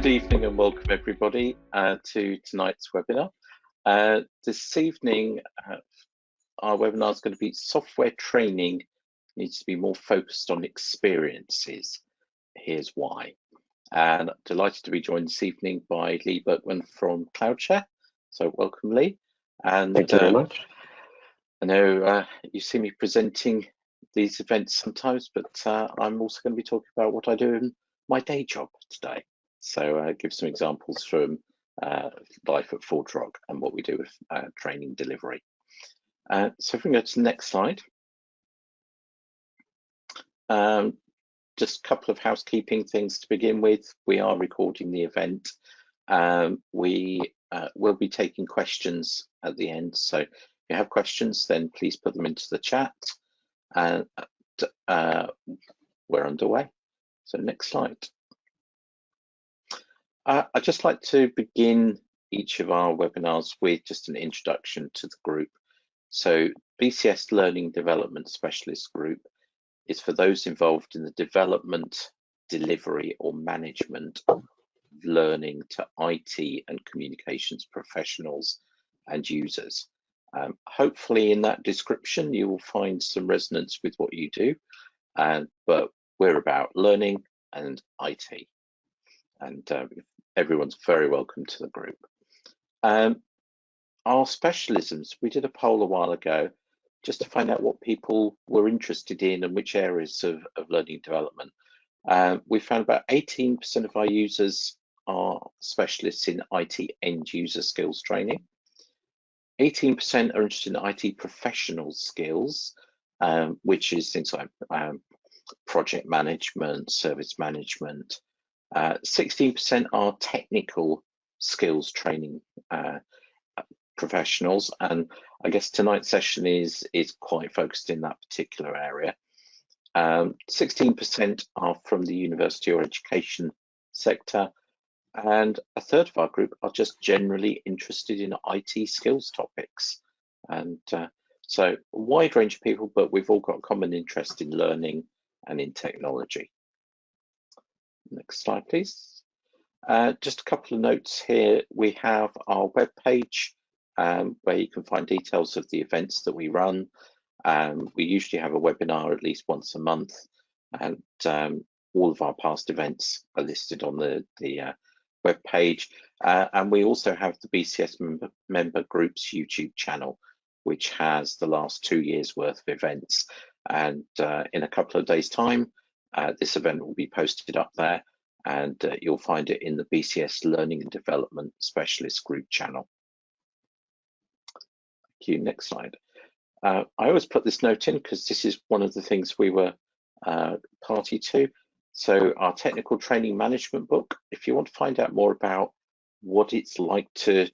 evening and welcome everybody to tonight's webinar. This evening, our webinar is going to be software training needs to be more focused on experiences. Here's why. And I'm delighted to be joined this evening by Lee Berkman from CloudShare. So welcome, Lee. And thank you very much. I know you see me presenting these events sometimes, but I'm also going to be talking about what I do in my day job today. So give some examples from life at ForgeRock and what we do with training delivery. So if we can go to the next slide. Just a couple of housekeeping things to begin with. We are recording the event. We will be taking questions at the end. So if you have questions, then please put them into the chat. And we're underway. So next slide. I'd just like to begin each of our webinars with just an introduction to the group. So BCS Learning Development Specialist Group is for those involved in the development, delivery or management of learning to IT and communications professionals and users. Hopefully in that description you will find some resonance with what you do, but we're about learning and IT. And everyone's very welcome to the group. Our specialisms, we did a poll a while ago just to find out what people were interested in and which areas of learning development. We found about 18% of our users are specialists in IT end user skills training. 18% are interested in IT professional skills, which is things like project management, service management. 16% are technical skills training professionals, and I guess tonight's session is quite focused in that particular area. 16% are from the university or education sector, and a third of our group are just generally interested in IT skills topics. And so a wide range of people, but we've all got a common interest in learning and in technology. Next slide, please. Just a couple of notes here. We have our webpage where you can find details of the events that we run. We usually have a webinar at least once a month, and all of our past events are listed on the webpage. And we also have the BCS member group's YouTube channel, which has the last 2 years worth of events. And in a couple of days' time, this event will be posted up there, and you'll find it in the BCS Learning and Development Specialist Group channel. Thank you. Next slide. I always put this note in because this is one of the things we were party to. So our technical training management book, if you want to find out more about what it's like to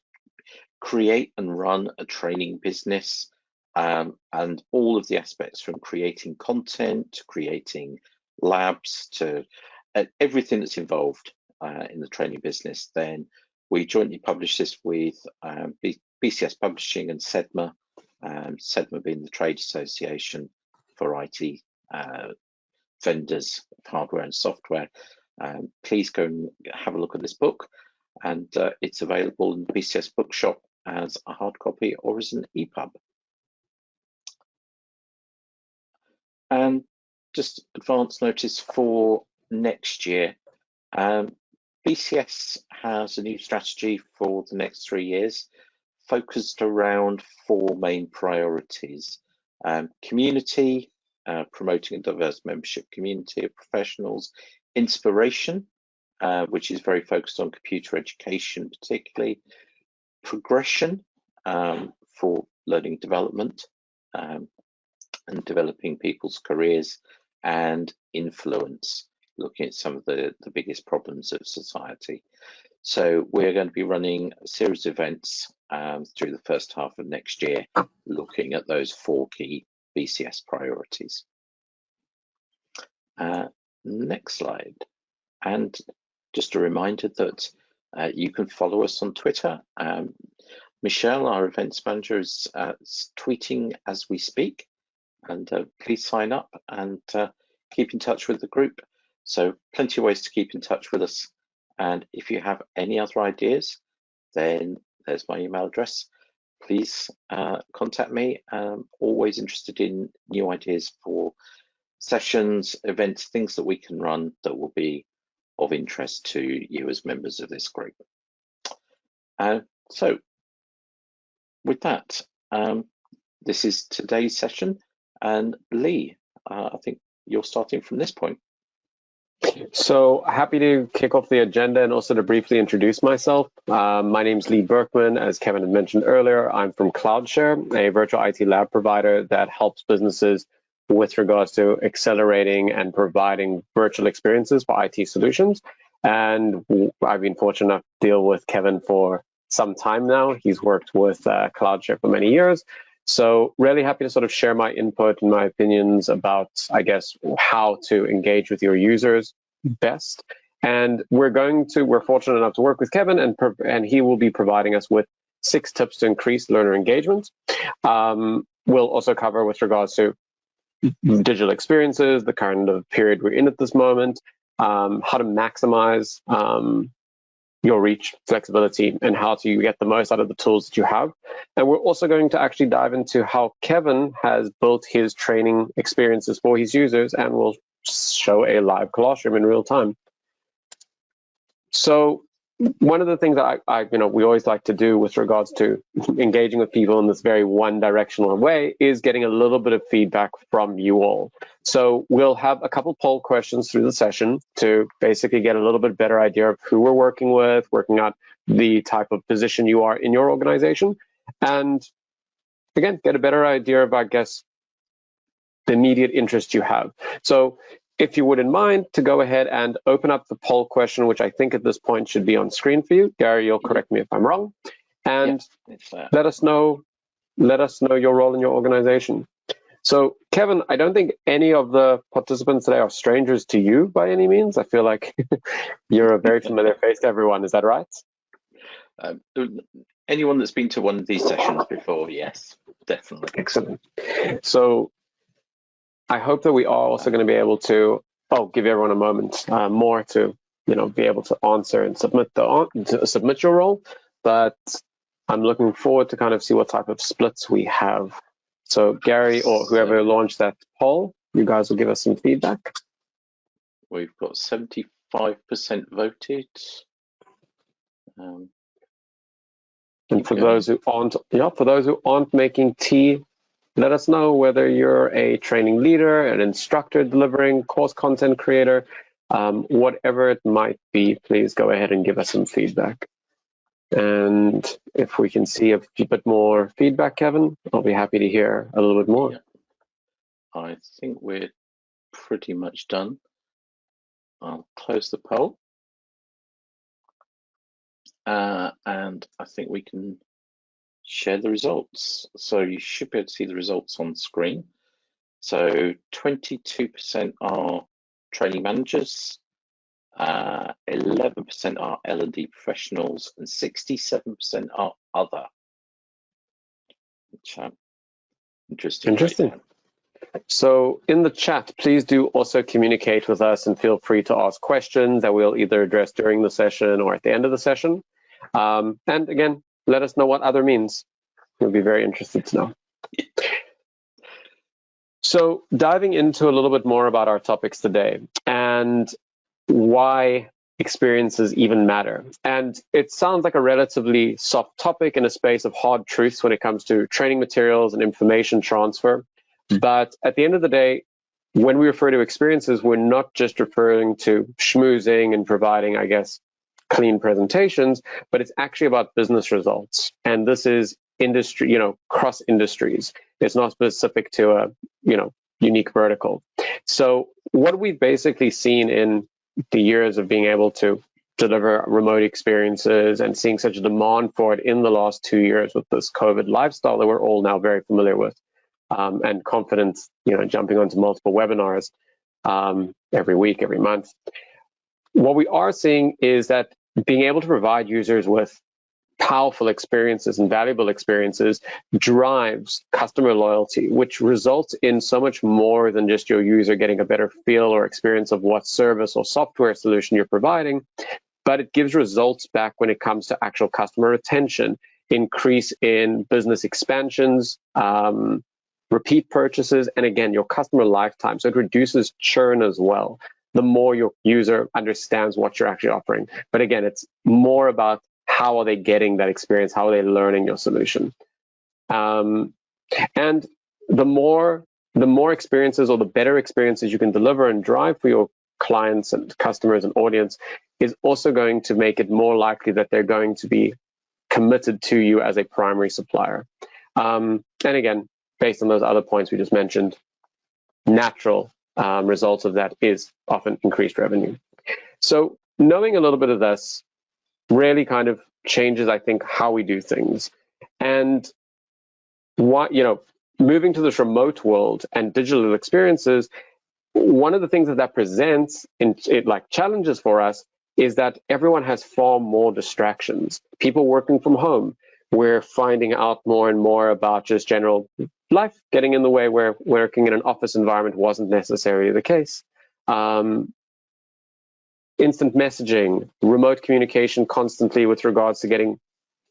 create and run a training business, and all of the aspects from creating content to creating labs to everything that's involved in the training business, then we jointly publish this with BCS Publishing and SEDMA, SEDMA being the trade association for IT vendors of hardware and software. Please go and have a look at this book, and it's available in the BCS bookshop as a hard copy or as an EPUB. And just advance notice for next year. BCS has a new strategy for the next 3 years, focused around 4 main priorities. Community, promoting a diverse membership community of professionals. Inspiration, which is very focused on computer education particularly. Progression, for learning development and developing people's careers. And influence, looking at some of the biggest problems of society. So we're going to be running a series of events through the first half of next year, looking at those 4 key BCS priorities. Next slide. And just a reminder that you can follow us on Twitter. Michelle, our events manager, is tweeting as we speak. And please sign up and keep in touch with the group. So plenty of ways to keep in touch with us And if you have any other ideas, then there's my email address. Please contact me. I'm always interested in new ideas for sessions, events, things that we can run that will be of interest to you as members of this group. So with that, this is today's session. And Lee, I think you're starting from this point. So happy to kick off the agenda and also to briefly introduce myself. My name is Lee Berkman. As Kevin had mentioned earlier, I'm from CloudShare, a virtual IT lab provider that helps businesses with regards to accelerating and providing virtual experiences for IT solutions. And I've been fortunate enough to deal with Kevin for some time now. He's worked with CloudShare for many years. So really happy to sort of share my input and my opinions about, I guess, how to engage with your users best. And we're fortunate enough to work with Kevin, and he will be providing us with 6 tips to increase learner engagement. We'll also cover with regards to digital experiences, the kind of period we're in at this moment, how to maximize your reach, flexibility, and how to get the most out of the tools that you have. And we're also going to actually dive into how Kevin has built his training experiences for his users, and we'll show a live classroom in real time. So one of the things that we always like to do with regards to engaging with people in this very one-directional way is getting a little bit of feedback from you all. So we'll have a couple poll questions through the session to basically get a little bit better idea of who we're working with, working out the type of position you are in your organization, and again, get a better idea of, I guess, the immediate interest you have. So if you wouldn't mind to go ahead and open up the poll question, which I think at this point should be on screen for you. Gary, you'll correct me if I'm wrong. And let us know your role in your organization. So Kevin, I don't think any of the participants today are strangers to you by any means. I feel like you're a very familiar face to everyone. Is that right? Anyone that's been to one of these sessions before, yes, definitely. Excellent. So I hope that we are also going to be able to, give everyone a moment more to, be able to answer and submit your role. But I'm looking forward to kind of see what type of splits we have. So Gary or whoever launched that poll, you guys will give us some feedback. We've got 75% voted. And for those who aren't making tea, let us know whether you're a training leader, an instructor delivering, course content creator, whatever it might be. Please go ahead and give us some feedback. And if we can see a bit more feedback, Kevin, I'll be happy to hear a little bit more. Yeah. I think we're pretty much done. I'll close the poll. And I think we can share the results. So you should be able to see the results on screen. So 22% are training managers, 11% are L&D professionals, and 67% are other. Which, interesting. So in the chat, please do also communicate with us and feel free to ask questions that we'll either address during the session or at the end of the session. And again, let us know what other means. We'll be very interested to know. So diving into a little bit more about our topics today and why experiences even matter. And it sounds like a relatively soft topic in a space of hard truths when it comes to training materials and information transfer. But at the end of the day, when we refer to experiences, we're not just referring to schmoozing and providing, I guess, clean presentations, but it's actually about business results. And this is industry, cross industries. It's not specific to a, unique vertical. So what we've basically seen in the years of being able to deliver remote experiences and seeing such a demand for it in the last 2 years with this COVID lifestyle that we're all now very familiar with, and confident, jumping onto multiple webinars every week, every month. What we are seeing is that being able to provide users with powerful experiences and valuable experiences drives customer loyalty, which results in so much more than just your user getting a better feel or experience of what service or software solution you're providing. but it gives results back when it comes to actual customer retention, increase in business expansions, repeat purchases, and again, your customer lifetime. So it reduces churn as well, the more your user understands what you're actually offering. But again, it's more about how are they getting that experience, how are they learning your solution. And the more experiences or the better experiences you can deliver and drive for your clients and customers and audience is also going to make it more likely that they're going to be committed to you as a primary supplier. And again, based on those other points we just mentioned, natural results of that is often increased revenue. So knowing a little bit of this really kind of changes, I think, how we do things. And what, you know, moving to this remote world and digital experiences, one of the things that presents in like challenges for us is that everyone has far more distractions. People working from home, we're finding out more and more about just general life getting in the way where working in an office environment wasn't necessarily the case. Instant messaging, remote communication constantly with regards to getting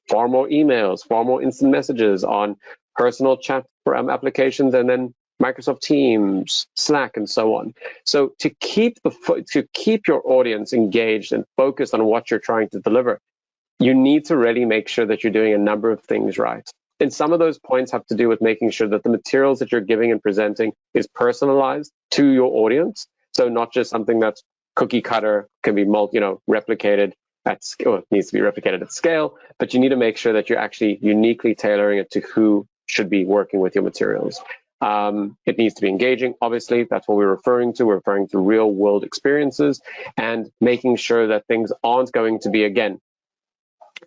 far more emails, far more instant messages on personal chat applications, and then Microsoft Teams, Slack, and so on. So to keep your audience engaged and focused on what you're trying to deliver, you need to really make sure that you're doing a number of things right. And some of those points have to do with making sure that the materials that you're giving and presenting is personalized to your audience. So not just something that's cookie cutter, can be replicated at scale, it needs to be replicated at scale, but you need to make sure that you're actually uniquely tailoring it to who should be working with your materials. It needs to be engaging, obviously, that's what we're referring to. We're referring to real world experiences and making sure that things aren't going to be, again,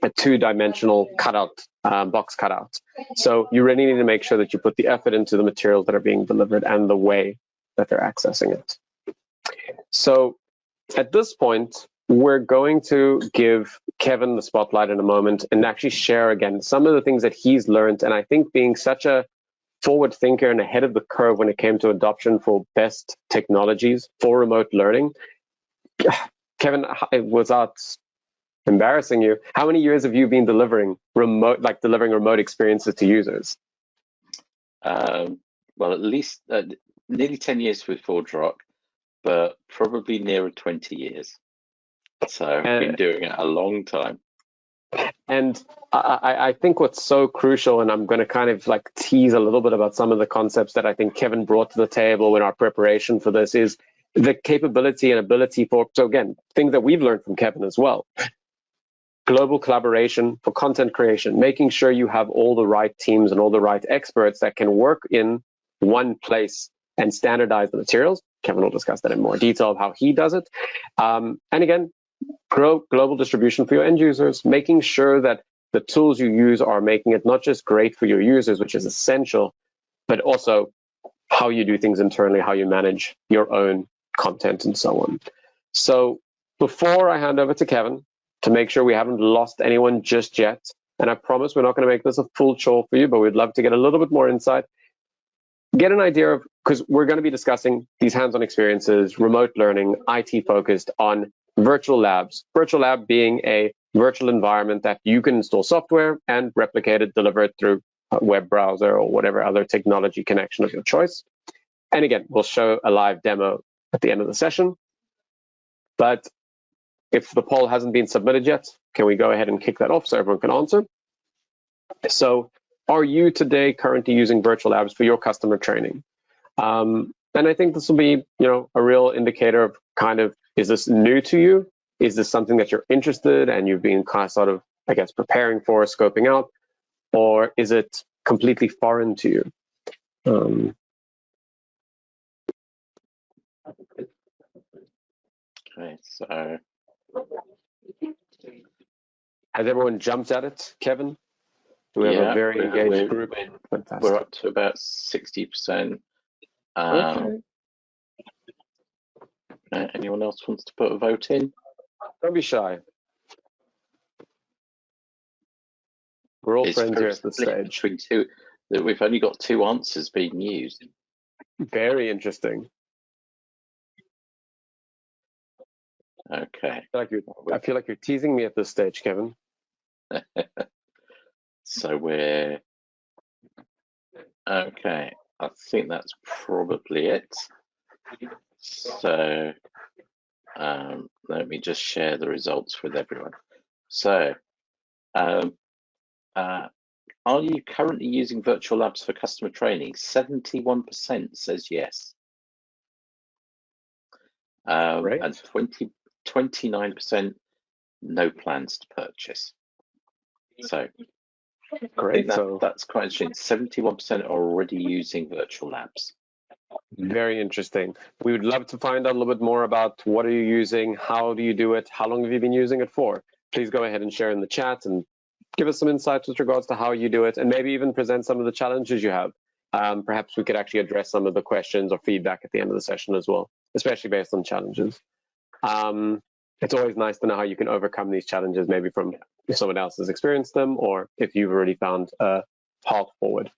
a two-dimensional cutout, box cutout. So you really need to make sure that you put the effort into the materials that are being delivered and the way that they're accessing it. So at this point, we're going to give Kevin the spotlight in a moment and actually share again some of the things that he's learned. And I think being such a forward thinker and ahead of the curve when it came to adoption for best technologies for remote learning, Kevin, without embarrassing you, how many years have you been delivering remote experiences to users? Well, at least nearly 10 years with ForgeRock, but probably nearer 20 years. So I've been doing it a long time. And I think what's so crucial, and I'm going to kind of like tease a little bit about some of the concepts that I think Kevin brought to the table in our preparation for this, is the capability and ability for, so again, things that we've learned from Kevin as well. Global collaboration for content creation, making sure you have all the right teams and all the right experts that can work in one place and standardize the materials. Kevin will discuss that in more detail of how he does it. And again, grow global distribution for your end users, making sure that the tools you use are making it not just great for your users, which is essential, but also how you do things internally, how you manage your own content and so on. So before I hand over to Kevin, to make sure we haven't lost anyone just yet, and I promise we're not going to make this a full chore for you, but we'd love to get a little bit more insight, get an idea of, because we're going to be discussing these hands-on experiences, remote learning, IT focused on virtual labs. Virtual lab being a virtual environment that you can install software and replicate it, deliver it through a web browser or whatever other technology connection of your choice. And again, we'll show a live demo at the end of the session. But if the poll hasn't been submitted yet, can we go ahead and kick that off so everyone can answer? So are you today currently using virtual labs for your customer training? And I think this will be, a real indicator of kind of, is this new to you? Is this something that you're interested and you've been kind of sort of, I guess, preparing for, scoping out, or is it completely foreign to you? Okay, so has everyone jumped at it, Kevin? Do we have a very engaged group? Fantastic. We're up to about 60%. Okay. Anyone else wants to put a vote in? Don't be shy. We're all friends here at this stage. Between two, that we've only got two answers being used. Very interesting. Okay. I feel like you're teasing me at this stage, Kevin. So we're okay. I think that's probably it. So let me just share the results with everyone. So are you currently using virtual labs for customer training? 71% says yes. And 29% no plans to purchase. So great. That's quite interesting. 71% are already using virtual labs. Very interesting. We would love to find out a little bit more about what are you using, how do you do it, how long have you been using it for? Please go ahead and share in the chat and give us some insights with regards to how you do it, and maybe even present some of the challenges you have. Perhaps we could actually address some of the questions or feedback at the end of the session as well, especially based on challenges. It's always nice to know how you can overcome these challenges, maybe from if someone else has experienced them or if you've already found a path forward.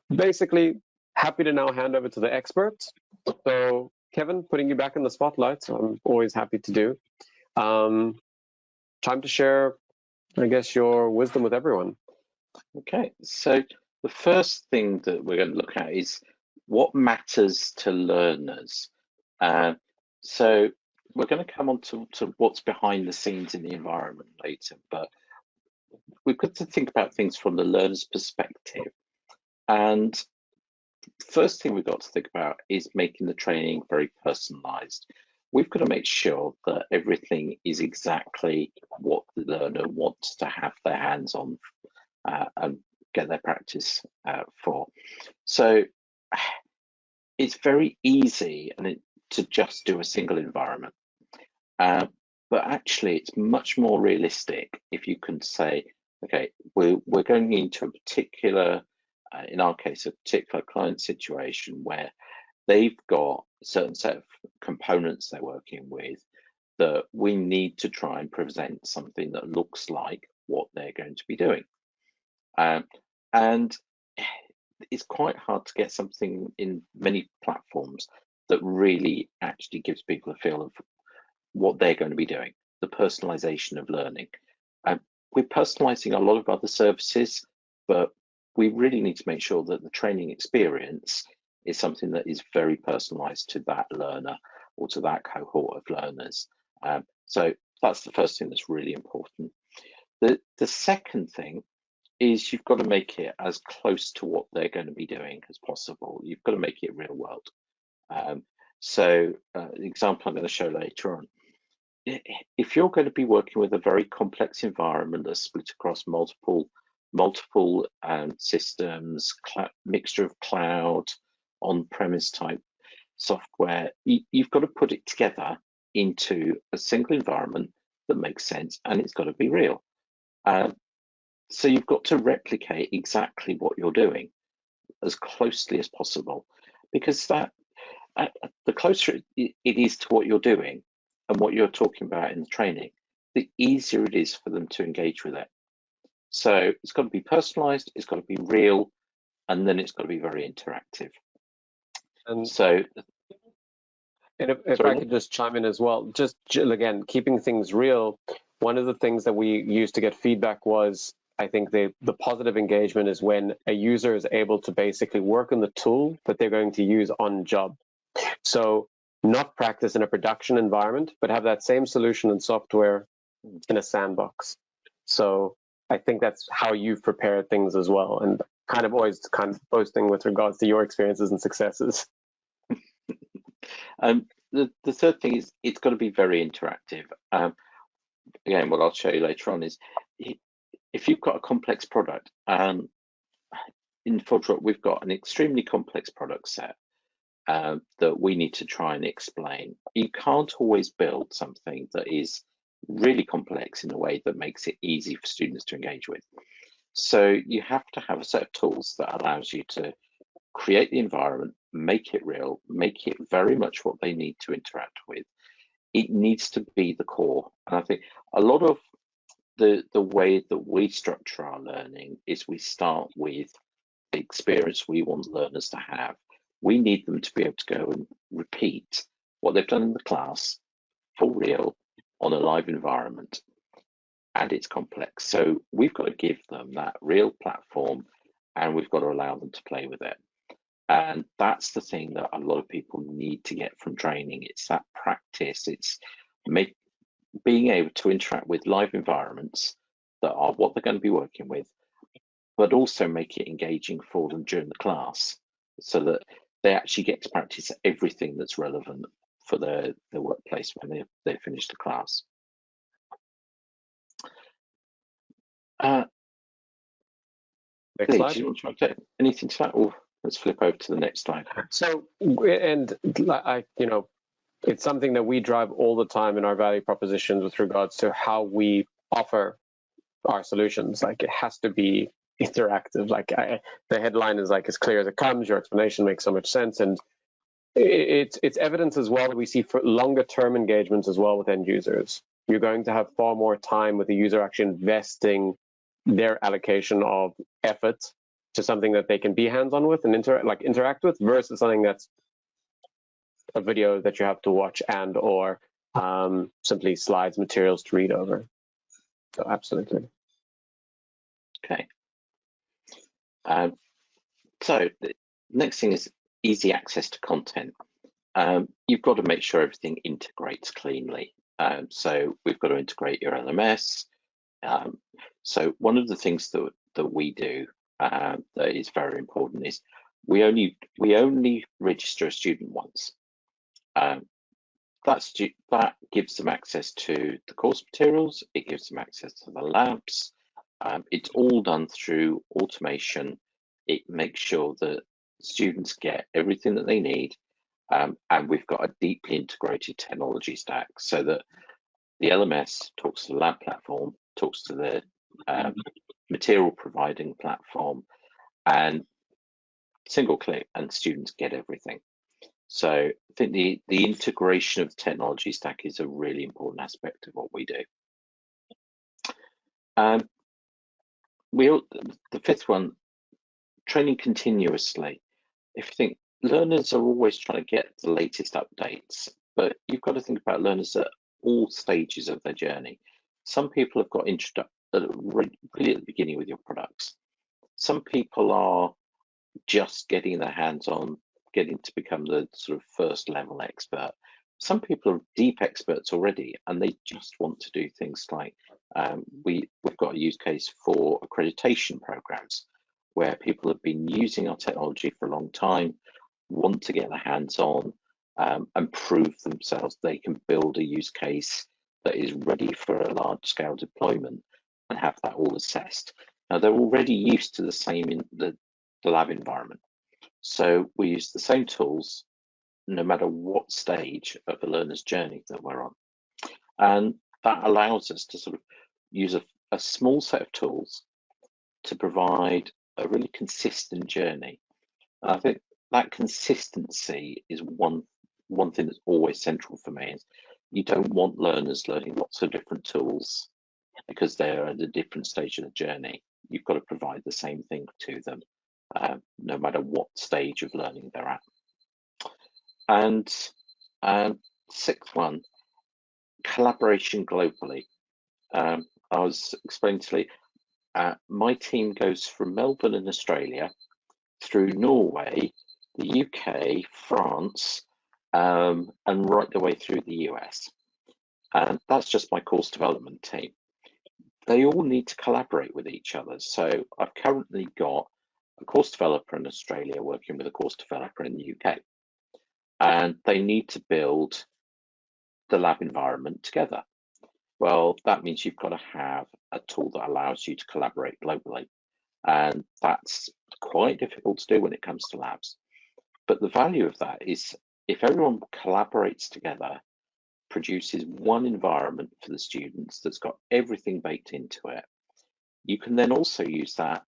Basically, happy to now hand over to the experts. So, Kevin, putting you back in the spotlight, so I'm always happy to do. Time to share, I guess, your wisdom with everyone. Okay, so the first thing that we're going to look at is what matters to learners. So we're going to come on to what's behind the scenes in the environment later, but we've got to think about things from the learner's perspective. And first thing we've got to think about is making the training very personalized. We've got to make sure that everything is exactly what the learner wants to have their hands on and get their practice for. So it's very easy to just do a single environment. But actually, it's much more realistic if you can say, okay, we're going into a particular, in our case, a particular client situation where they've got a certain set of components they're working with that we need to try and present something that looks like what they're going to be doing. And it's quite hard to get something in many platforms that really actually gives people a feel of what they're going to be doing, the personalization of learning. We're personalizing a lot of other services, but we really need to make sure that the training experience is something that is very personalized to that learner or to that cohort of learners. So that's the first thing that's really important. The second thing is you've got to make it as close to what they're going to be doing as possible. You've got to make it real world. So the example I'm going to show later on, if you're going to be working with a very complex environment that's split across multiple systems, mixture of cloud, on-premise type software, you've got to put it together into a single environment that makes sense, and it's got to be real. So you've got to replicate exactly what you're doing as closely as possible, because that the closer it is to what you're doing and what you're talking about in the training, the easier it is for them to engage with it. So it's got to be personalized, it's got to be real, and then it's got to be very interactive. And so, if I could just chime in as well, just again, keeping things real, one of the things that we used to get feedback was, I think the positive engagement is when a user is able to basically work on the tool that they're going to use on job. So not practice in a production environment, but have that same solution and software in a sandbox. So I think that's how you've prepared things as well, and kind of always boasting with regards to your experiences and successes. The third thing is it's got to be very interactive. Again, what I'll show you later on is if you've got a complex product, in ForgeRock, we've got an extremely complex product set that we need to try and explain. You can't always build something that is really complex in a way that makes it easy for students to engage with. So you have to have a set of tools that allows you to create the environment, make it real, make it very much what they need to interact with. It needs to be the core. And I think a lot of the way that we structure our learning is we start with the experience we want learners to have. We need them to be able to go and repeat what they've done in the class for real on a live environment, and it's complex. So we've got to give them that real platform, and we've got to allow them to play with it. And that's the thing that a lot of people need to get from training. It's that practice. It's being able to interact with live environments that are what they're going to be working with, but also make it engaging for them during the class, so that they actually get to practice everything that's relevant for their workplace when they finish the class. Next slide. Do you want to try anything to that, or let's flip over to the next slide? So, and it's something that we drive all the time in our value propositions with regards to how we offer our solutions. Like, it has to be interactive. Like, the headline is like as clear as it comes. Your explanation makes so much sense, and it's evidence as well that we see for longer term engagements as well with end users. You're going to have far more time with the user actually investing their allocation of effort to something that they can be hands-on with and interact with, versus something that's a video that you have to watch and or simply slides, materials to read over. So absolutely. Okay. So the next thing is easy access to content. You've got to make sure everything integrates cleanly. So we've got to integrate your LMS. So one of the things that we do that is very important is we only register a student once. That gives them access to the course materials. It gives them access to the labs. It's all done through automation. It makes sure that students get everything that they need. And we've got a deeply integrated technology stack, so that the LMS talks to the lab platform, talks to the material providing platform, and single click, and students get everything. So I think the integration of the technology stack is a really important aspect of what we do. The fifth one, training continuously. If you think, learners are always trying to get the latest updates, but you've got to think about learners at all stages of their journey. Some people have got really at the beginning with your products. Some people are just getting their hands on, getting to become the sort of first level expert. Some people are deep experts already, and they just want to do things like we've got a use case for accreditation programs, where people have been using our technology for a long time, want to get their hands on and prove themselves they can build a use case that is ready for a large scale deployment and have that all assessed. Now, they're already used to the same in the lab environment. So we use the same tools no matter what stage of the learner's journey that we're on. And that allows us to sort of use a small set of tools to provide a really consistent journey. And I think that consistency is one thing that's always central for me. Is you don't want learners learning lots of different tools because they're at a different stage of the journey. You've got to provide the same thing to them, no matter what stage of learning they're at. And sixth one, collaboration globally. I was explaining to Lee, my team goes from Melbourne in Australia through Norway, the UK, France, and right the way through the US. And that's just my course development team. They all need to collaborate with each other. So I've currently got a course developer in Australia working with a course developer in the UK. And they need to build the lab environment together. Well, that means you've got to have a tool that allows you to collaborate globally. And that's quite difficult to do when it comes to labs. But the value of that is if everyone collaborates together, produces one environment for the students that's got everything baked into it, you can then also use that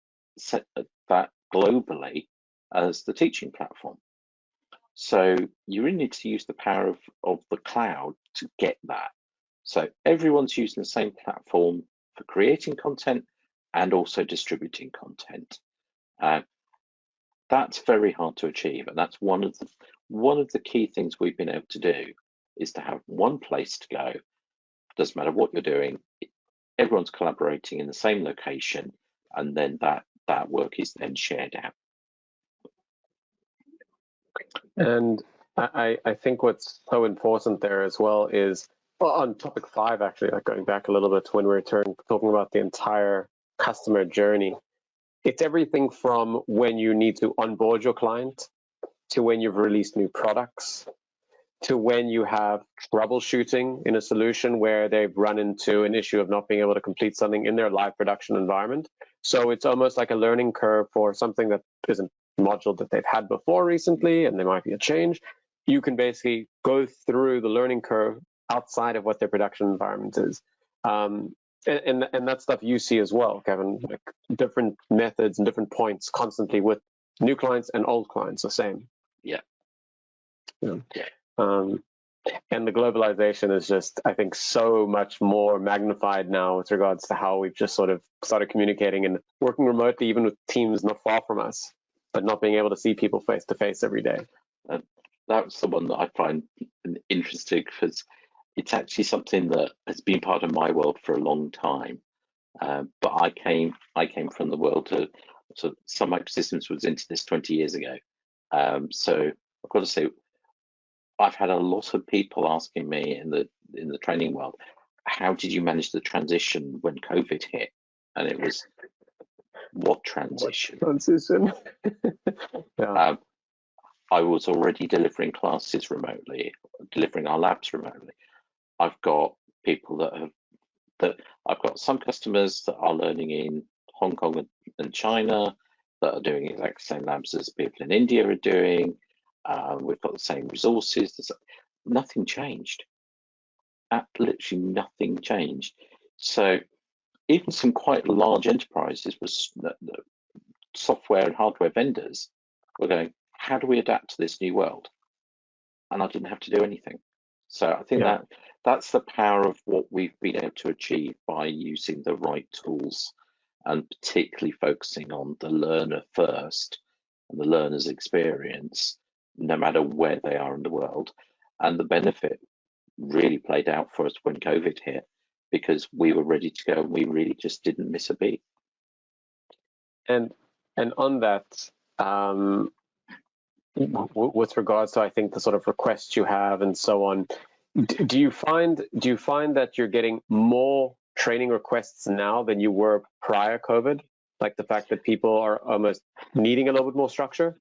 globally as the teaching platform. So you really need to use the power of the cloud to get that. So everyone's using the same platform for creating content and also distributing content. That's very hard to achieve, and that's one of the key things we've been able to do is to have one place to go. Doesn't matter what you're doing, everyone's collaborating in the same location, and then that work is then shared out. And I think what's so important there as well is, well, on topic 5, actually, like going back a little bit when we were talking about the entire customer journey, it's everything from when you need to onboard your client, to when you've released new products, to when you have troubleshooting in a solution where they've run into an issue of not being able to complete something in their live production environment. So it's almost like a learning curve for something that isn't a module that they've had before recently, and there might be a change. You can basically go through the learning curve outside of what their production environment is. And that stuff you see as well, Kevin, like different methods and different points constantly with new clients and old clients, the same. Yeah. And the globalization is just, I think, so much more magnified now with regards to how we've just sort of started communicating and working remotely, even with teams not far from us, but not being able to see people face to face every day. That's the one that I find interesting, because it's actually something that has been part of my world for a long time. But I came from the world of, so Sun Microsystems was into this 20 years ago. So I've got to say, I've had a lot of people asking me in the training world, how did you manage the transition when COVID hit? And it was, what transition? What transition? Yeah. I was already delivering classes remotely, delivering our labs remotely. I've got people I've got some customers that are learning in Hong Kong and China that are doing exactly the same labs as people in India are doing. We've got the same resources. Nothing changed. Literally nothing changed. So even some quite large enterprises, software and hardware vendors, were going, how do we adapt to this new world? And I didn't have to do anything. So I think that's the power of what we've been able to achieve by using the right tools, and particularly focusing on the learner first and the learner's experience, no matter where they are in the world. And the benefit really played out for us when COVID hit, because we were ready to go and we really just didn't miss a beat. And on that, with regards to, I think, the sort of requests you have and so on, do you find that you're getting more training requests now than you were prior COVID? Like the fact that people are almost needing a little bit more structure?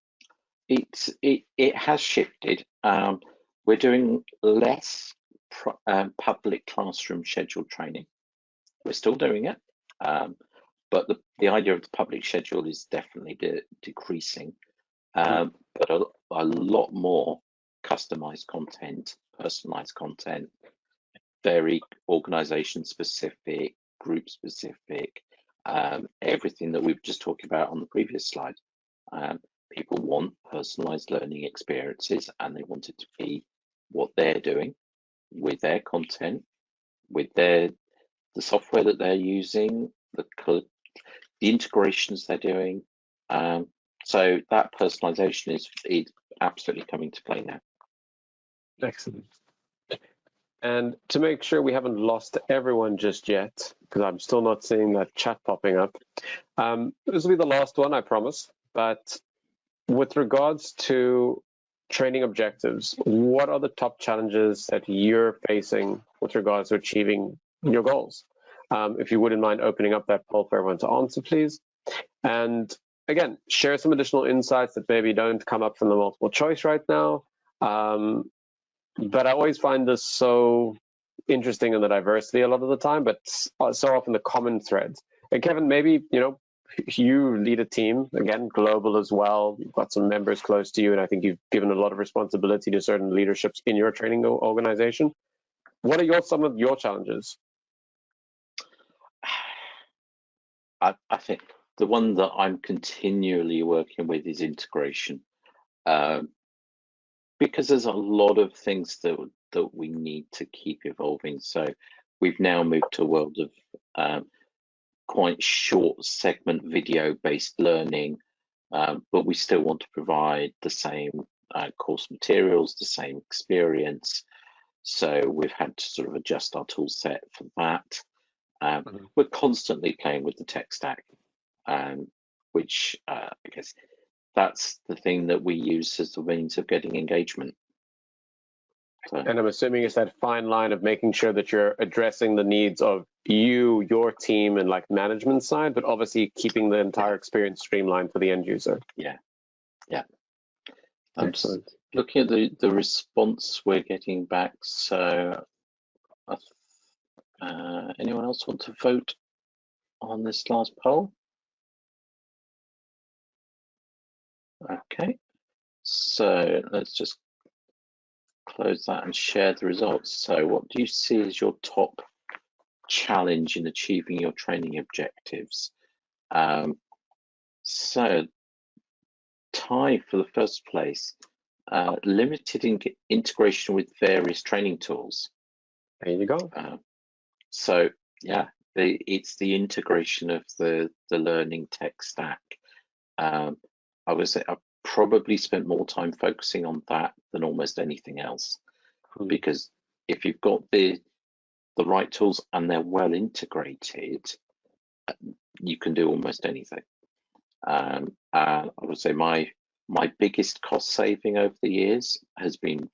It has shifted. We're doing less public classroom scheduled training. We're still doing it, but the idea of the public schedule is definitely decreasing. But a lot more customized content, personalized content, very organization specific, group specific, everything that we were just talking about on the previous slide. People want personalized learning experiences, and they want it to be what they're doing with their content, with the software that they're using, the integrations they're doing. So that personalization is absolutely coming to play now. Excellent. And to make sure we haven't lost everyone just yet, because I'm still not seeing that chat popping up, this will be the last one, I promise. But with regards to training objectives, what are the top challenges that you're facing with regards to achieving your goals? If you wouldn't mind opening up that poll for everyone to answer, please. And again, share some additional insights that maybe don't come up from the multiple choice right now. But I always find this so interesting in the diversity a lot of the time, but so often the common threads. And Kevin, maybe, you lead a team, again, global as well. You've got some members close to you, and I think you've given a lot of responsibility to certain leaderships in your training organization. What are some of your challenges? I think the one that I'm continually working with is integration, because there's a lot of things that we need to keep evolving. So we've now moved to a world of quite short segment video based learning, but we still want to provide the same course materials, the same experience. So we've had to sort of adjust our tool set for that. We're constantly playing with the tech stack, which I guess that's the thing that we use as the means of getting engagement. So, and I'm assuming it's that fine line of making sure that you're addressing the needs of you, your team, and like management side, but obviously keeping the entire experience streamlined for the end user. Yeah. Excellent. Looking at the response we're getting back, so anyone else want to vote on this last poll? Okay, so let's just close that and share the results. So what do you see as your top challenge in achieving your training objectives? So tie for the first place, limited integration with various training tools. There you go. So yeah, it's the integration of the learning tech stack. I would say I probably spent more time focusing on that than almost anything else, because if you've got the right tools and they're well integrated, you can do almost anything. I would say my biggest cost saving over the years has been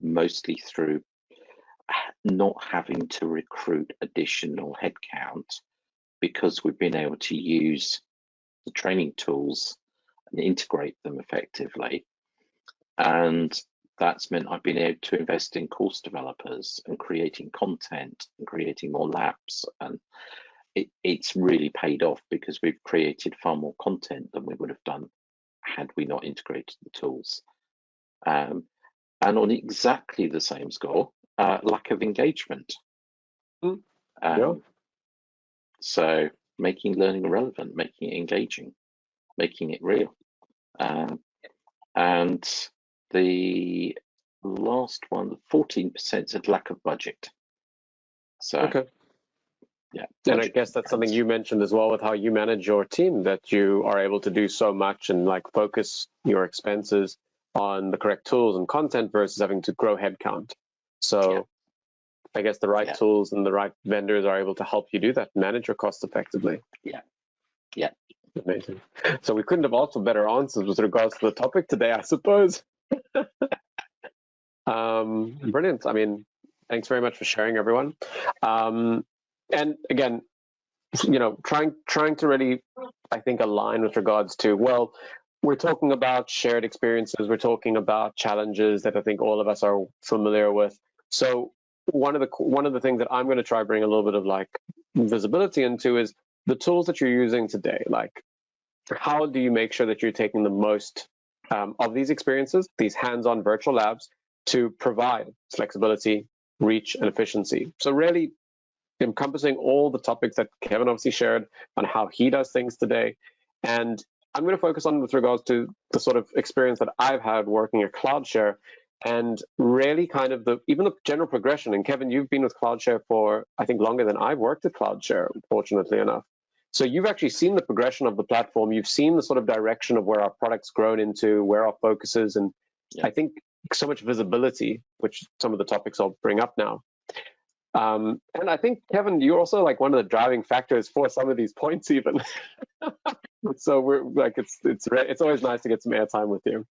mostly through not having to recruit additional headcount, because we've been able to use the training tools and integrate them effectively. And that's meant I've been able to invest in course developers and creating content and creating more labs. And it's really paid off, because we've created far more content than we would have done had we not integrated the tools. And on exactly the same score, lack of engagement. So making learning relevant, making it engaging, making it real. And the last one, 14%, said lack of budget. So okay. Yeah. And I guess that's something you mentioned as well with how you manage your team, that you are able to do so much and like focus your expenses on the correct tools and content versus having to grow headcount. So I guess the right tools and the right vendors are able to help you do that, manage your costs effectively. Yeah. Amazing. So we couldn't have also better answers with regards to the topic today, I suppose. Brilliant. I mean, thanks very much for sharing, everyone. And again, trying to really, I think, align with regards to, well, we're talking about shared experiences, we're talking about challenges that I think all of us are familiar with. So one of the things that I'm going to try bring a little bit of like visibility into is the tools that you're using today. Like, how do you make sure that you're taking the most of these experiences, these hands-on virtual labs, to provide flexibility, reach, and efficiency? So really encompassing all the topics that Kevin obviously shared on how he does things today. And I'm going to focus on with regards to the sort of experience that I've had working at CloudShare, and really kind of even the general progression. And Kevin, you've been with CloudShare for, I think, longer than I've worked at CloudShare, fortunately enough. So you've actually seen the progression of the platform. You've seen the sort of direction of where our product's grown into, where our focus is, and I think so much visibility, which some of the topics I'll bring up now. And I think, Kevin, you're also like one of the driving factors for some of these points even. So we're like, it's always nice to get some airtime with you.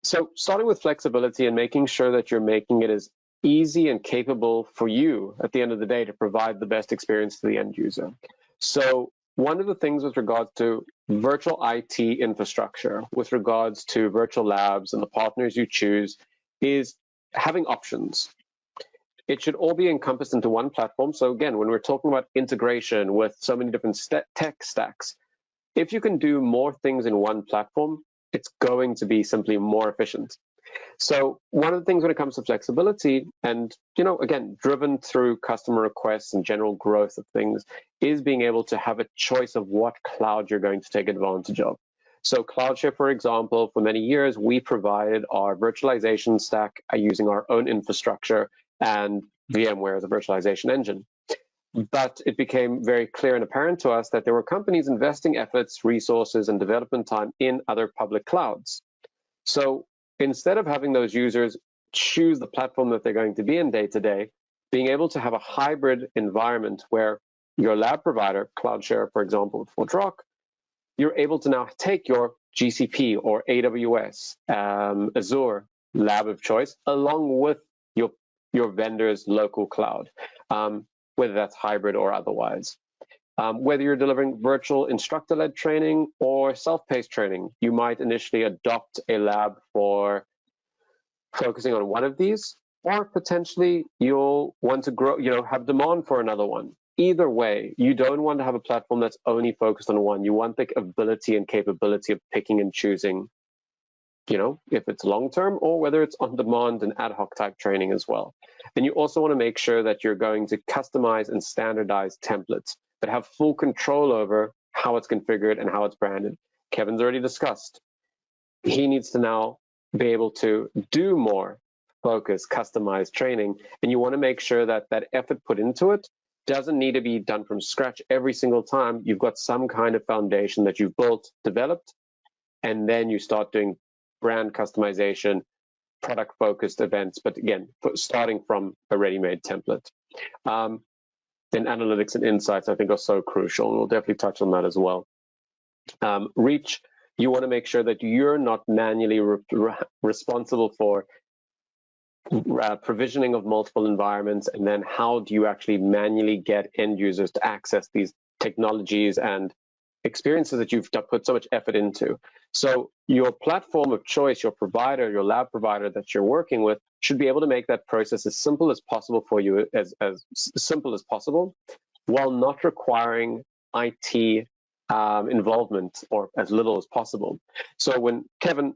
So starting with flexibility and making sure that you're making it as easy and capable for you at the end of the day to provide the best experience to the end user. So one of the things with regards to virtual IT infrastructure, with regards to virtual labs and the partners you choose, is having options. It should all be encompassed into one platform. So again, when we're talking about integration with so many different tech stacks, if you can do more things in one platform, it's going to be simply more efficient. So one of the things when it comes to flexibility, and again, driven through customer requests and general growth of things, is being able to have a choice of what cloud you're going to take advantage of. So CloudShare, for example, for many years, we provided our virtualization stack using our own infrastructure and VMware as a virtualization engine. But it became very clear and apparent to us that there were companies investing efforts, resources, and development time in other public clouds. So instead of having those users choose the platform that they're going to be in day to day, being able to have a hybrid environment where your lab provider, CloudShare, for example, with ForgeRock, you're able to now take your GCP or AWS, Azure lab of choice, along with your vendor's local cloud, whether that's hybrid or otherwise. Whether you're delivering virtual instructor-led training or self-paced training, you might initially adopt a lab for focusing on one of these, or potentially you'll want to grow, have demand for another one. Either way, you don't want to have a platform that's only focused on one. You want the ability and capability of picking and choosing, if it's long-term or whether it's on demand and ad hoc type training as well. And you also want to make sure that you're going to customize and standardize templates that have full control over how it's configured and how it's branded. Kevin's already discussed. He needs to now be able to do more focused, customized training, and you want to make sure that that effort put into it doesn't need to be done from scratch every single time. You've got some kind of foundation that you've built, developed, and then you start doing brand customization, product-focused events, but again, starting from a ready-made template. Then analytics and insights, I think, are so crucial. We'll definitely touch on that as well. Reach, you want to make sure that you're not manually responsible for provisioning of multiple environments, and then how do you actually manually get end users to access these technologies and experiences that you've put so much effort into. So your platform of choice, your provider, your lab provider that you're working with should be able to make that process as simple as possible for you, as simple as possible, while not requiring IT involvement or as little as possible. So when Kevin,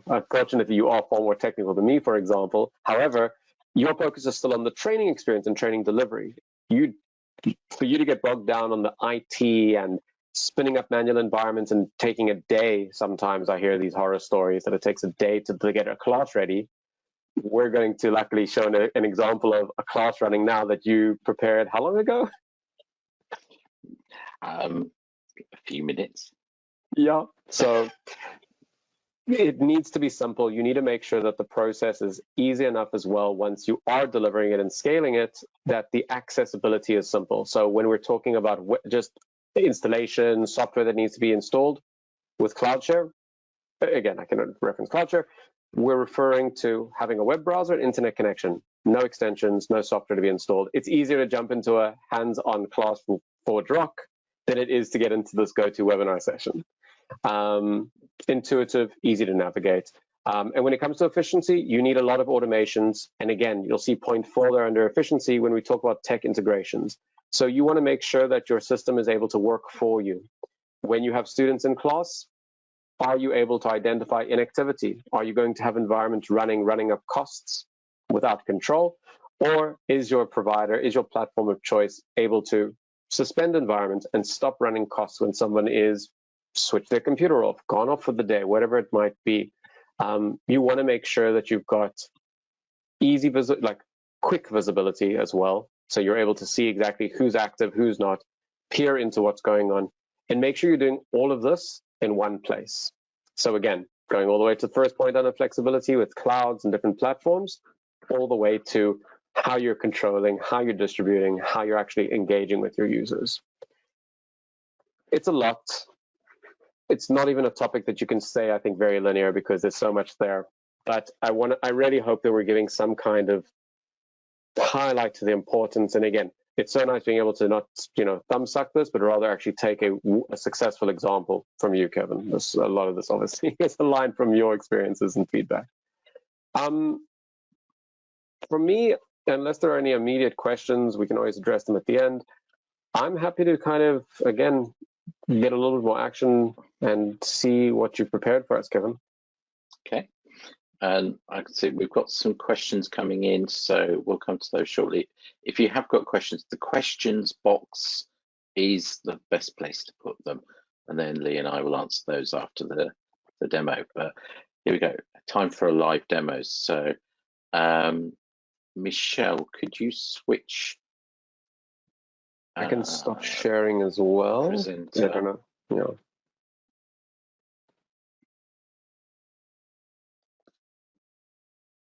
unfortunately you are far more technical than me, for example, however, your focus is still on the training experience and training delivery. For you to get bogged down on the IT and spinning up manual environments and taking a day, sometimes I hear these horror stories that it takes a day to get a class ready. We're going to luckily show an example of a class running now that you prepared how long ago? A few minutes. Yeah, so it needs to be simple. You need to make sure that the process is easy enough as well once you are delivering it and scaling it, that the accessibility is simple. So when we're talking about just installation, software that needs to be installed with CloudShare, again, I can reference CloudShare, we're referring to having a web browser, internet connection, no extensions, no software to be installed. It's easier to jump into a hands-on class from ForgeRock than it is to get into this GoToWebinar session. Intuitive, easy to navigate. And when it comes to efficiency, you need a lot of automations. And again, you'll see point 4 there under efficiency when we talk about tech integrations. So you want to make sure that your system is able to work for you. When you have students in class, are you able to identify inactivity? Are you going to have environments running up costs without control? Or is your provider, is your platform of choice able to suspend environments and stop running costs when someone is switch their computer off, gone off for the day, whatever it might be? You want to make sure that you've got easy, quick visibility as well. So you're able to see exactly who's active, who's not, peer into what's going on, and make sure you're doing all of this in one place. So again, going all the way to the first point on the flexibility with clouds and different platforms, all the way to how you're controlling, how you're distributing, how you're actually engaging with your users. It's a lot. It's not even a topic that you can say, I think, very linear, because there's so much there. But I really hope that we're giving some kind of highlight to the importance. And again, it's so nice being able to not, thumb suck this, but rather actually take a successful example from you, Kevin. A lot of this obviously is a line from your experiences and feedback. For me, unless there are any immediate questions, we can always address them at the end. I'm happy to kind of, again, get a little bit more action and see what you've prepared for us, Kevin. Okay. And I can see we've got some questions coming in, so we'll come to those shortly. If you have got questions, the questions box is the best place to put them. And then Lee and I will answer those after the demo. But here we go. Time for a live demo. So Michelle, could you switch? I can stop sharing as well. Presenter. I don't know. Yeah.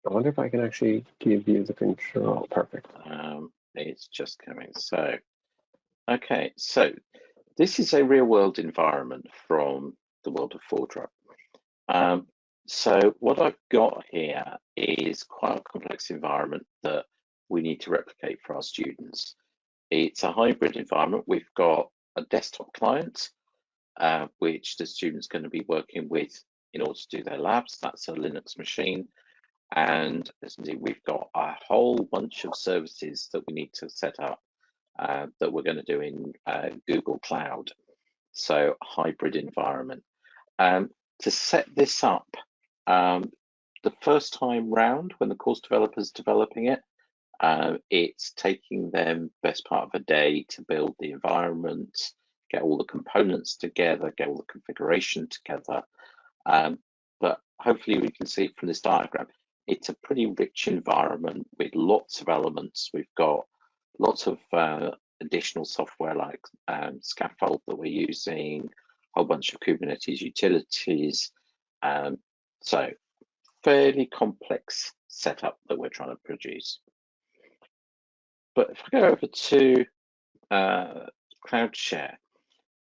I wonder if I can actually give you the control. Perfect. It's just coming. So, okay, so this is a real world environment from the world of ForgeRock. So what I've got here is quite a complex environment that we need to replicate for our students. It's a hybrid environment. We've got a desktop client, which the student's going to be working with in order to do their labs. That's a Linux machine. And we've got a whole bunch of services that we need to set up that we're going to do in Google Cloud. So hybrid environment. To set this up, the first time round when the course developer's developing it, it's taking them best part of a day to build the environment, get all the components together, get all the configuration together. But hopefully we can see from this diagram, it's a pretty rich environment with lots of elements. We've got lots of additional software like Scaffold that we're using, a whole bunch of Kubernetes utilities. So fairly complex setup that we're trying to produce. But if I go over to CloudShare,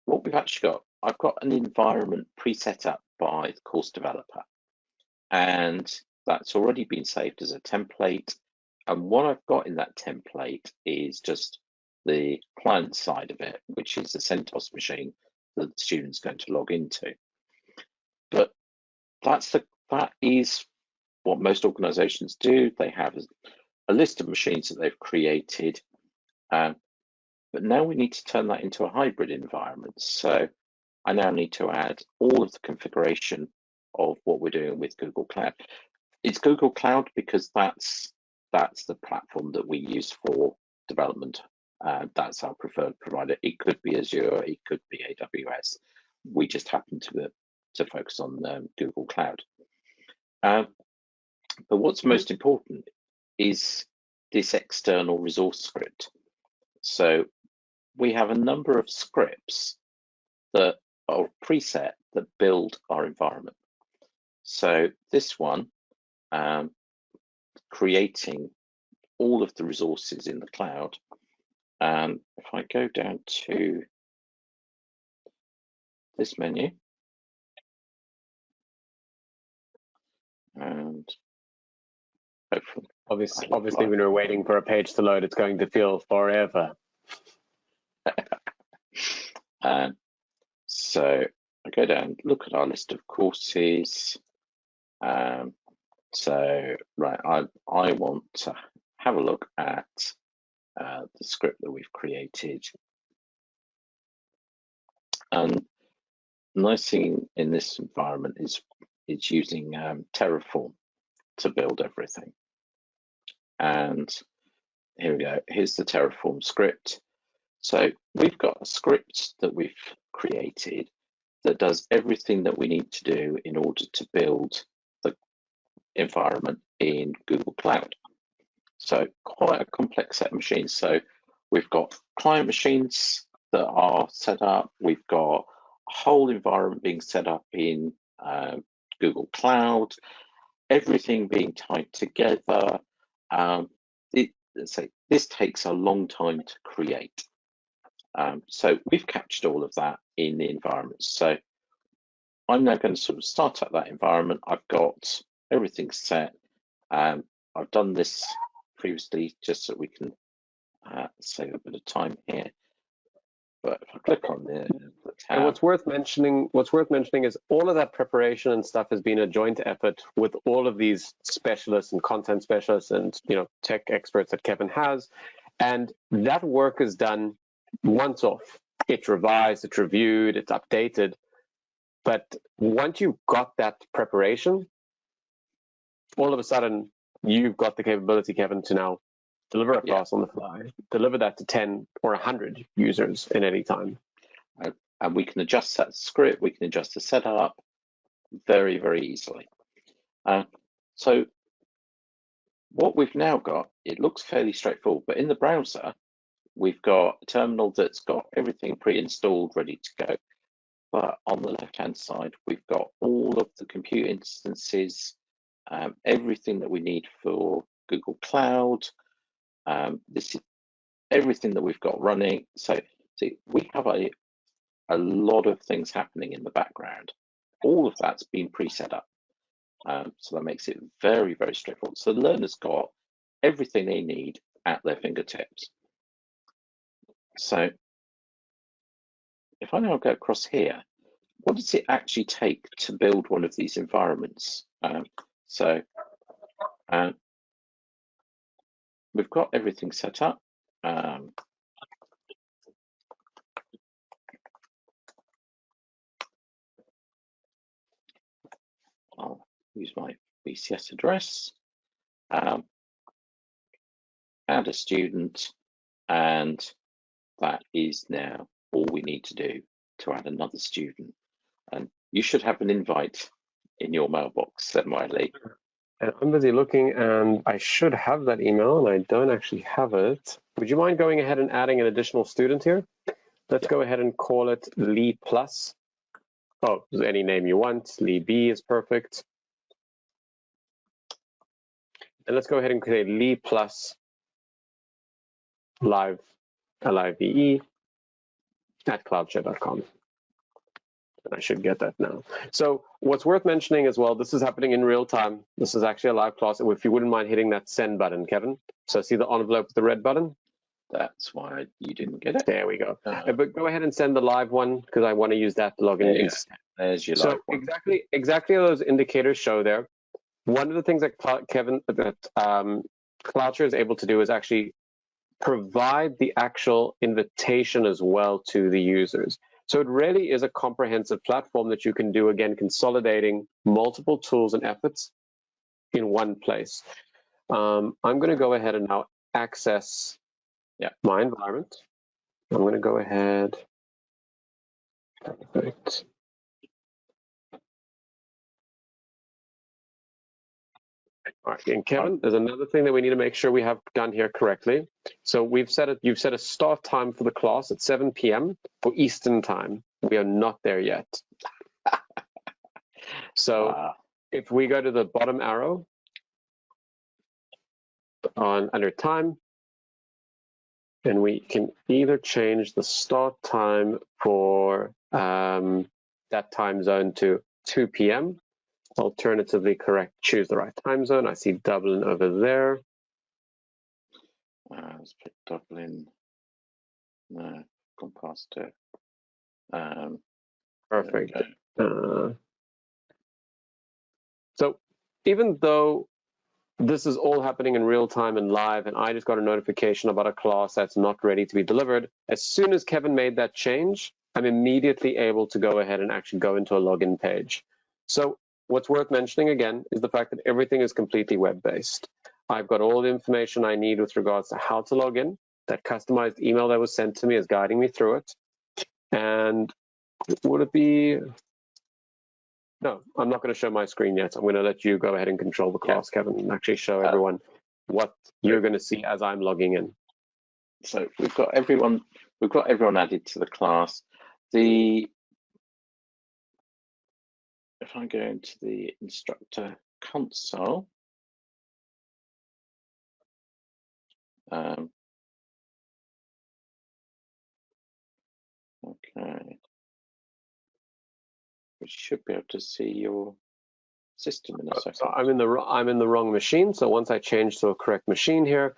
what we've actually got, I've got an environment pre-set up by the course developer, and that's already been saved as a template. And what I've got in that template is just the client side of it, which is the CentOS machine that the student's going to log into. But that is what most organizations do. They have a list of machines that they've created, but now we need to turn that into a hybrid environment. So I now need to add all of the configuration of what we're doing with Google Cloud. It's Google Cloud because that's the platform that we use for development. That's our preferred provider. It could be Azure, it could be AWS. We just happen to focus on Google Cloud. But what's most important is this external resource script. So we have a number of scripts that are preset that build our environment. So this one, creating all of the resources in the cloud. If I go down to this menu, and hopefully, obviously when we're waiting for a page to load, it's going to feel forever. So I go down, look at our list of courses. So right, I want to have a look at the script that we've created. And the nice thing in this environment is it's using Terraform to build everything. And here we go. Here's the Terraform script. So we've got a script that we've created that does everything that we need to do in order to build the environment in Google Cloud. So quite a complex set of machines. So we've got client machines that are set up. We've got a whole environment being set up in Google Cloud, everything being tied together. This takes a long time to create. So we've captured all of that in the environment. So I'm now going to sort of start up that environment. I've got everything set. I've done this previously just so we can save a bit of time here. But if I click on the tab, and what's worth mentioning is all of that preparation and stuff has been a joint effort with all of these specialists and content specialists and tech experts that Kevin has, and that work is done once off. It's revised, it's reviewed, it's updated. But once you've got that preparation, all of a sudden you've got the capability, Kevin, to now deliver a class on the fly, deliver that to 10 or 100 users in any time. And we can adjust that script, we can adjust the setup very, very easily. So what we've now got, it looks fairly straightforward, but in the browser, we've got a terminal that's got everything pre-installed, ready to go. But on the left-hand side, we've got all of the compute instances everything that we need for Google Cloud. This is everything that we've got running. So see, we have a lot of things happening in the background. All of that's been pre-set up. So that makes it very, very straightforward. So the learner's got everything they need at their fingertips. So if I now go across here, what does it actually take to build one of these environments? We've got everything set up. I'll use my BCS address, add a student, and that is now all we need to do to add another student. And you should have an invite in your mailbox, said Miley. And I'm busy looking, and I should have that email, and I don't actually have it. Would you mind going ahead and adding an additional student here? Let's go ahead and call it Lee Plus. Oh, any name you want. Lee B is perfect. And let's go ahead and create Lee Plus live, LIVE at cloudshare.com. And I should get that now. So what's worth mentioning as well, this is happening in real time. This is actually a live class. If you wouldn't mind hitting that send button, Kevin. So see the envelope with the red button? That's why you didn't get it. There we go. But go ahead and send the live one because I want to use that to log in. Yeah, there's your live one. Exactly those indicators show there. One of the things that CloudShare is able to do is actually provide the actual invitation as well to the users. So it really is a comprehensive platform that you can do, again, consolidating multiple tools and efforts in one place. I'm going to go ahead and now access my environment. I'm going to go ahead. Perfect. All right, and Kevin, there's another thing that we need to make sure we have done here correctly. So you've set a start time for the class at 7 p.m. for Eastern time. We are not there yet. So if we go to the bottom arrow under time, and we can either change the start time for that time zone to 2 p.m. Alternatively, choose the right time zone. I see Dublin over there. Let's pick Dublin. No, gone past it. Perfect. So even though this is all happening in real time and live, and I just got a notification about a class that's not ready to be delivered, as soon as Kevin made that change, I'm immediately able to go ahead and actually go into a login page. So what's worth mentioning again is the fact that everything is completely web-based. I've got all the information I need with regards to how to log in. That customized email that was sent to me is guiding me through it. And would it be... No, I'm not going to show my screen yet. I'm going to let you go ahead and control the class, Kevin, and actually show everyone what you're going to see as I'm logging in. So we've got everyone added to the class. If I go into the instructor console, okay, we should be able to see your system in a second. So I'm in the wrong machine. So once I change to a correct machine here,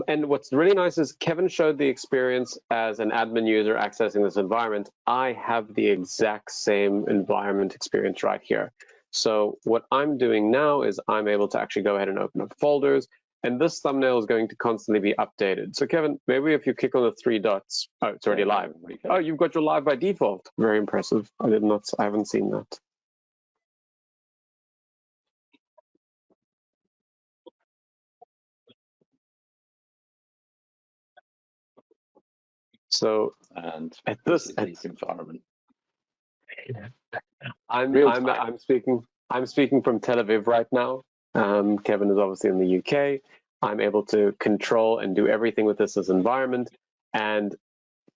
and what's really nice is Kevin showed the experience as an admin user accessing this environment. I have the exact same environment experience right here. So what I'm doing now is I'm able to actually go ahead and open up folders, and this thumbnail is going to constantly be updated. So Kevin, maybe if you click on the 3 dots, oh, it's already live. Oh, you've got your live by default. Very impressive. I haven't seen that. So at this environment, I'm speaking from Tel Aviv right now. Kevin is obviously in the UK. I'm able to control and do everything with this as environment. And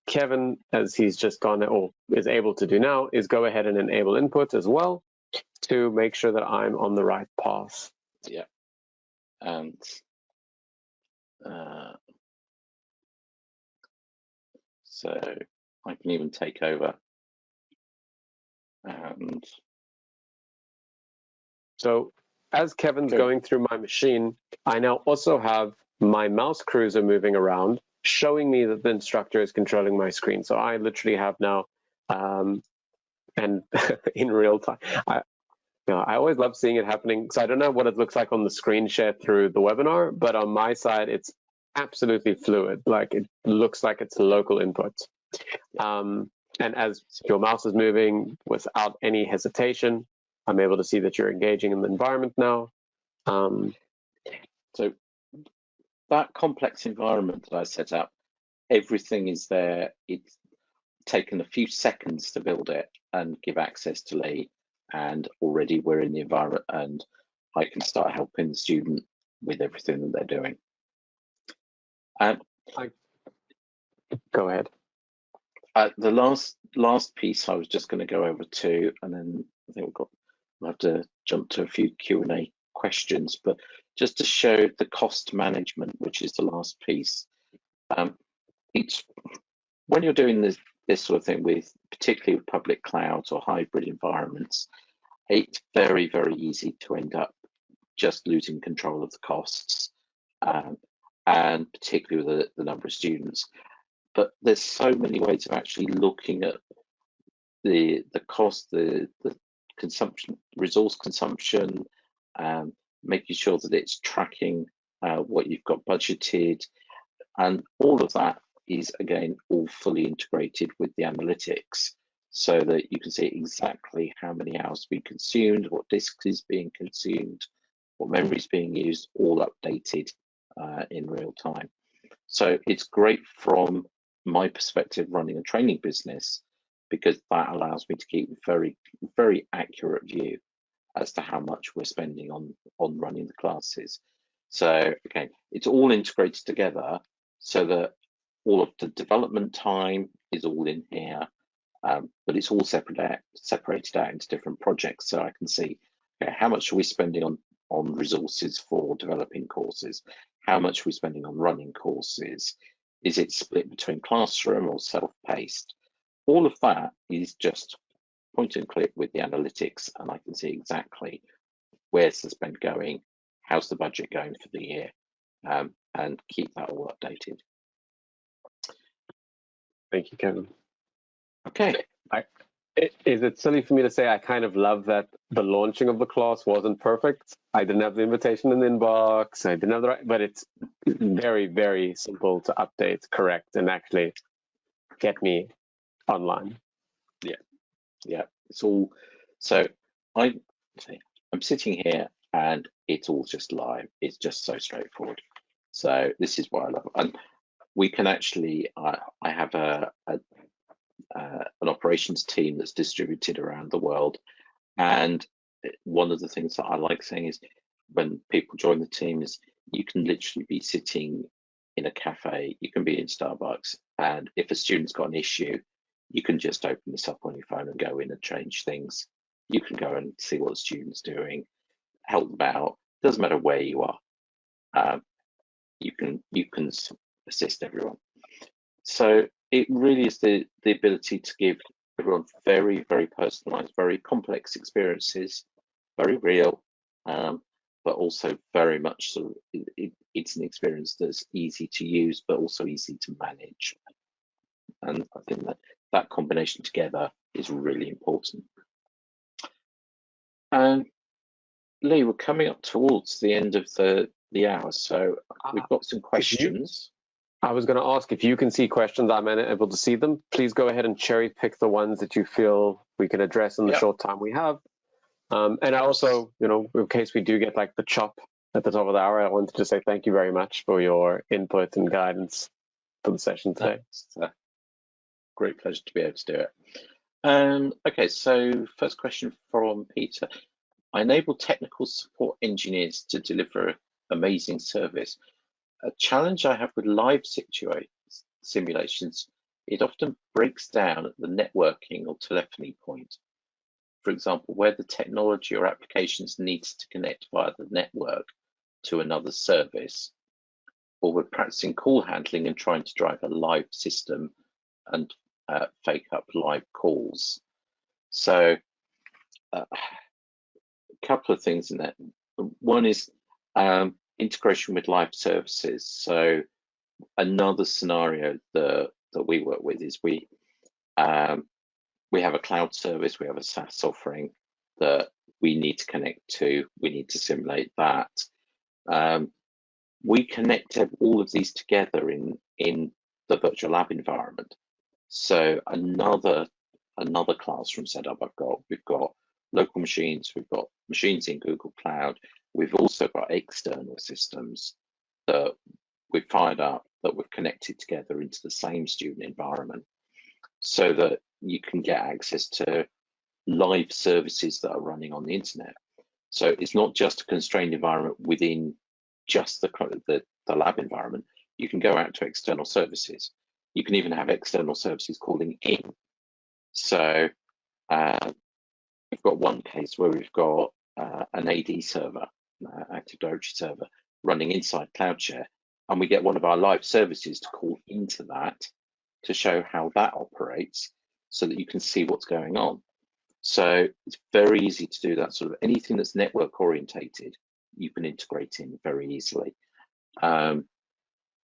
Kevin, as he's just gone or is able to do now, is go ahead and enable input as well. to make sure that I'm on the right path. Yeah. And so I can even take over. And so as Kevin's going through my machine, I now also have my mouse cursor moving around, showing me that the instructor is controlling my screen. So I literally have now, and in real time, I always love seeing it happening. So I don't know what it looks like on the screen share through the webinar, but on my side, it's absolutely fluid. Like it looks like it's local input. And as your mouse is moving without any hesitation, I'm able to see that you're engaging in the environment now. So that complex environment that I set up, everything is there. It's taken a few seconds to build it and give access to Lee, and already we're in the environment and I can start helping the student with everything that they're doing. Go ahead. The last piece I was just going to go over to, and then I think we'll have to jump to a few Q&A questions, but just to show the cost management, which is the last piece. It's when you're doing this sort of thing with, particularly with public clouds or hybrid environments, it's very, very easy to end up just losing control of the costs, and particularly with the number of students. But there's so many ways of actually looking at the cost, the consumption, resource consumption, making sure that it's tracking what you've got budgeted, and all of that is again all fully integrated with the analytics, so that you can see exactly how many hours being consumed, what disk is being consumed, what memory is being used, all updated in real time. So it's great from my perspective running a training business, because that allows me to keep a very, very accurate view as to how much we're spending on running the classes. So again, it's all integrated together so that all of the development time is all in here, but it's all separated out into different projects. So I can see, okay, how much are we spending on resources for developing courses? How much are we spending on running courses? Is it split between classroom or self-paced? All of that is just point and click with the analytics, and I can see exactly where's the spend going, how's the budget going for the year, and keep that all updated. Thank you, Kevin. Okay. Is it silly for me to say I kind of love that the launching of the class wasn't perfect? I didn't have the invitation in the inbox. I didn't have the right, but it's very, very simple to update, correct, and actually get me online. Yeah, it's all. So I'm sitting here and it's all just live. It's just so straightforward. So this is what I love. And we can actually, I have an operations team that's distributed around the world. And one of the things that I like saying is, when people join the team, is you can literally be sitting in a cafe, you can be in Starbucks, and if a student's got an issue, you can just open this up on your phone and go in and change things. You can go and see what the student's doing, help them out. Doesn't matter where you are. You can assist everyone. So it really is the ability to give everyone very, very personalized, very complex experiences, very real, but also very much sort of, it's an experience that's easy to use, but also easy to manage. And I think that combination together is really important. And Lee, we're coming up towards the end of the hour, so we've got some questions. I was going to ask if you can see questions. I'm unable to see them. Please go ahead and cherry pick the ones that you feel we can address in the short time we have. And I also, in case we do get like the chop at the top of the hour, I wanted to say thank you very much for your input and guidance for the session today. It's a great pleasure to be able to do it. Okay, so first question from Peter. I enable technical support engineers to deliver amazing service. A challenge I have with live simulations, it often breaks down at the networking or telephony point. for example, where the technology or applications needs to connect via the network to another service, or we're practicing call handling and trying to drive a live system and fake up live calls. So a couple of things in that. One is integration with live services. So another scenario that we work with is we have a cloud service, we have a SaaS offering that we need to connect to, we need to simulate that. We connect all of these together in the virtual lab environment. So another classroom setup we've got local machines, we've got machines in Google Cloud, we've also got external systems that we've fired up that we've connected together into the same student environment, so that you can get access to live services that are running on the internet. So it's not just a constrained environment within just the lab environment. You can go out to external services. You can even have external services calling in. So we've got one case where we've got an AD server, Active Directory server, running inside CloudShare, and we get one of our live services to call into that to show how that operates, so that you can see what's going on. So it's very easy to do that. Sort of anything that's network orientated, you can integrate in very easily.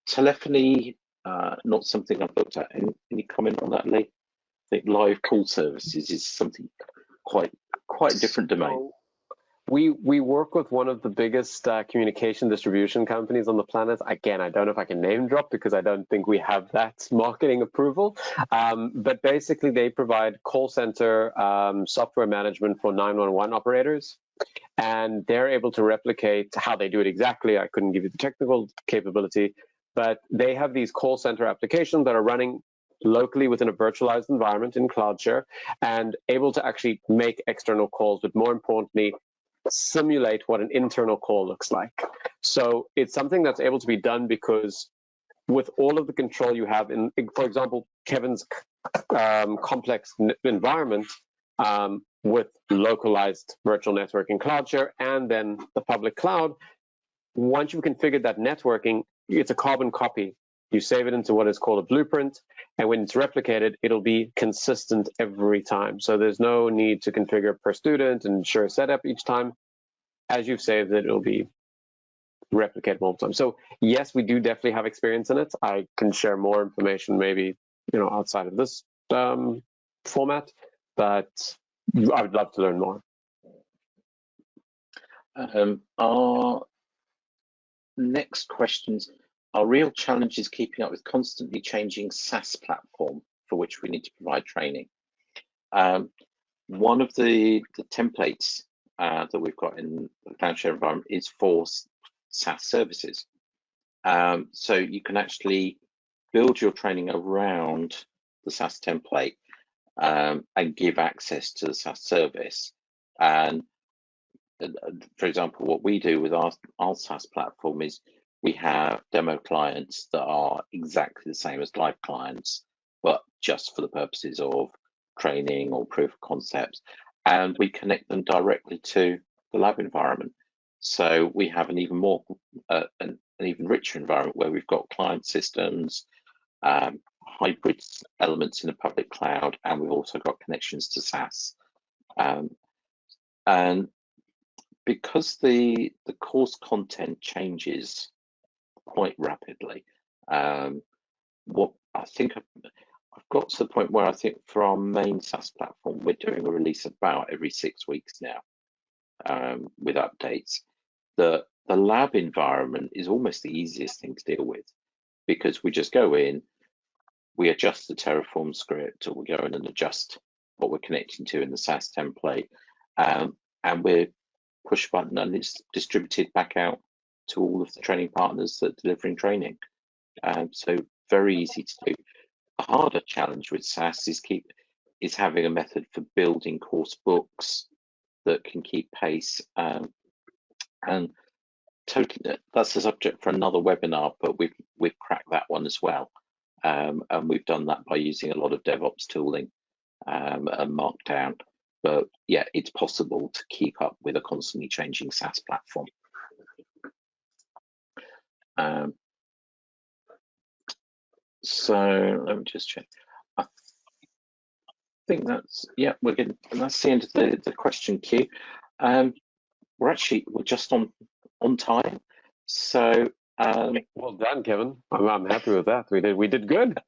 Telephony, not something I've looked at. Any comment on that, Lee? I think live call services is something quite a different domain. We work with one of the biggest communication distribution companies on the planet. Again, I don't know if I can name drop because I don't think we have that marketing approval. But basically, they provide call center software management for 911 operators. And they're able to replicate how they do it exactly. I couldn't give you the technical capability, but they have these call center applications that are running locally within a virtualized environment in CloudShare and able to actually make external calls, but more importantly, simulate what an internal call looks like. So it's something that's able to be done because with all of the control you have in, for example, Kevin's complex environment with localized virtual networking CloudShare and then the public cloud, once you've configured that networking, it's a carbon copy. You save it into what is called a blueprint, and when it's replicated, it'll be consistent every time. So there's no need to configure per student and ensure setup each time. As you've saved it, it'll be replicated all the time. So yes, we do definitely have experience in it. I can share more information maybe, outside of this format, but I would love to learn more. Our next questions. Our real challenge is keeping up with constantly changing SaaS platform for which we need to provide training. One of the templates that we've got in the CloudShare environment is for SaaS services. So you can actually build your training around the SaaS template and give access to the SaaS service. And for example, what we do with our SaaS platform is we have demo clients that are exactly the same as live clients, but just for the purposes of training or proof of concepts, and we connect them directly to the lab environment. So we have an even more, an even richer environment where we've got client systems, hybrid elements in the public cloud, and we've also got connections to SaaS. And because the course content changes quite rapidly, what I think I've got to the point where I think for our main SaaS platform, we're doing a release about every 6 weeks now, with updates. The lab environment is almost the easiest thing to deal with, because we just go in, we adjust the Terraform script, or we go in and adjust what we're connecting to in the SaaS template, and we're push a button and it's distributed back out to all of the training partners that are delivering training. So very easy to do. A harder challenge with SaaS is having a method for building course books that can keep pace. And totally, that's a subject for another webinar, but we've cracked that one as well. And we've done that by using a lot of DevOps tooling and Markdown. but yeah, it's possible to keep up with a constantly changing SaaS platform. So let me just check. I think that's, yeah, that's the end of the question queue. We're just on time. So well done, Kevin. I'm happy with that. We did good.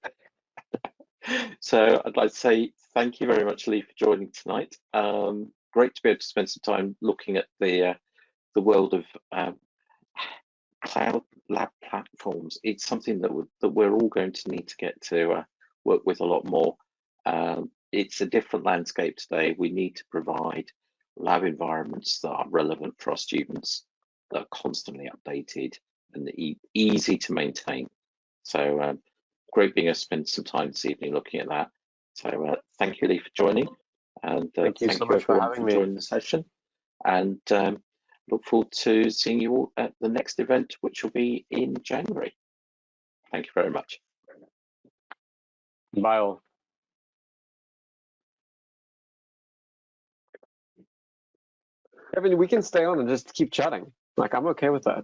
So I'd like to say thank you very much, Lee, for joining tonight. Great to be able to spend some time looking at the world of cloud lab platforms. It's something that we're all going to need to get to work with a lot more. It's a different landscape today. We need to provide lab environments that are relevant for our students, that are constantly updated and easy to maintain. So great being able to spend some time this evening looking at that. So thank you, Lee, for joining, and Thank you so much for having me. joining the session. And look forward to seeing you all at the next event, which will be in January. Thank you very much. Bye all. Kevin, we can stay on and just keep chatting. Like, I'm okay with that.